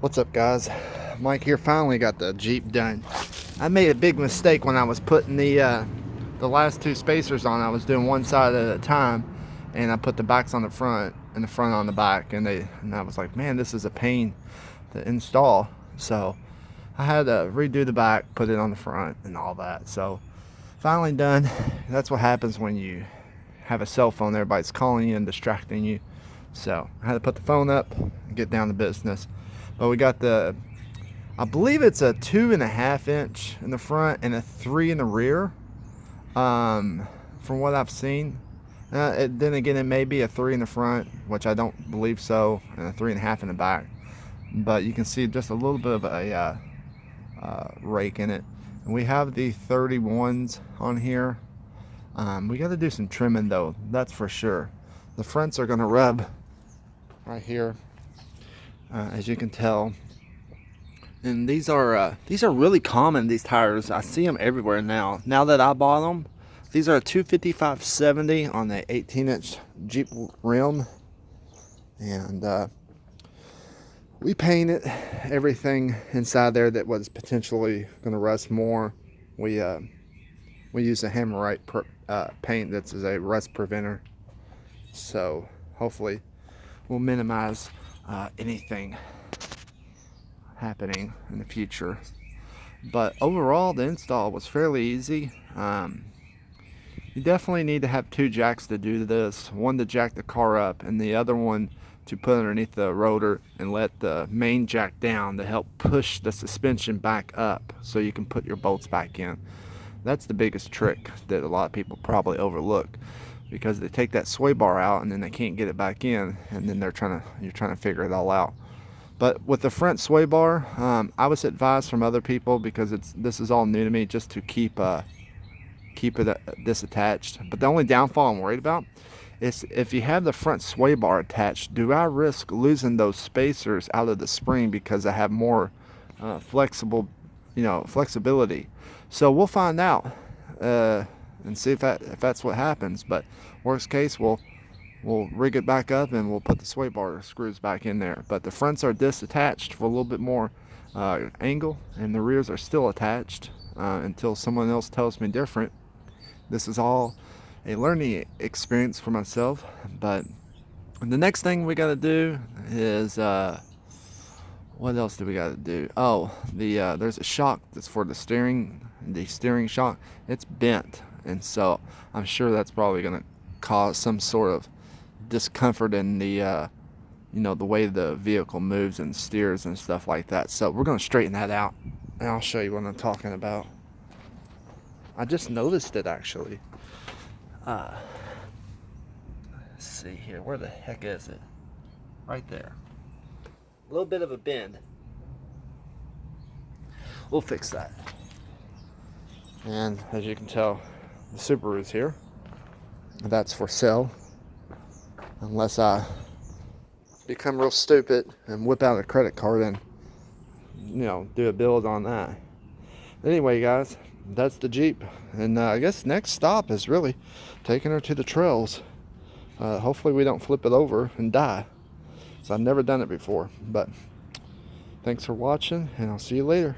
What's up, guys? Mike here. Finally got the Jeep done. I made a big mistake when I was putting the last two spacers on. I was doing one side at a time, and I put the backs on the front and the front on the back, and I was like, man, this is a pain to install. So I had to redo the back, put it on the front, and all that. So finally done. That's what happens when you have a cell phone. Everybody's calling you and distracting you. So I had to put the phone up and get down to business. But we got I believe it's a 2.5 inch in the front and a 3 in the rear, from what I've seen. Then again, it may be a 3 in the front, which I don't believe so, and a 3.5 in the back. But you can see just a little bit of a rake in it. And we have the 31s on here. We got to do some trimming though, that's for sure. The fronts are going to rub right here, as you can tell. And these are really common, these tires. I see them everywhere now. Now that I bought them, these are a 255/70 on the 18-inch Jeep rim. And we painted everything inside there that was potentially going to rust more. We use a Hammerite paint that's a rust preventer. So hopefully we'll minimize anything happening in the future. But overall, the install was fairly easy. You definitely need to have two jacks to do this. One to jack the car up, and the other one to put underneath the rotor and let the main jack down to help push the suspension back up so you can put your bolts back in. That's the biggest trick that a lot of people probably overlook, because they take that sway bar out and then they can't get it back in, and then you're trying to figure it all out. But with the front sway bar, I was advised from other people, because this is all new to me, just to keep it disattached. But the only downfall I'm worried about is if you have the front sway bar attached, do I risk losing those spacers out of the spring because I have more flexibility? So we'll find out and see if that's what happens. But worst case, we'll rig it back up and we'll put the sway bar screws back in there. But the fronts are disattached for a little bit more angle, and the rears are still attached until someone else tells me different. This is all a learning experience for myself. But the next thing we got to do is what else do we got to do? Oh, there's a shock that's for the steering shock. It's bent, and so I'm sure that's probably going to cause some sort of discomfort in the the way the vehicle moves and steers and stuff like that. So we're going to straighten that out, and I'll show you what I'm talking about. I just noticed it actually. Let's see here, where the heck is it? Right there. A little bit of a bend. We'll fix that. And as you can tell, the Subaru's here. That's for sale, unless I become real stupid and whip out a credit card and do a build on that. Anyway, guys, that's the Jeep, and I guess next stop is really taking her to the trails. Hopefully we don't flip it over and die, so I've never done it before. But thanks for watching, and I'll see you later.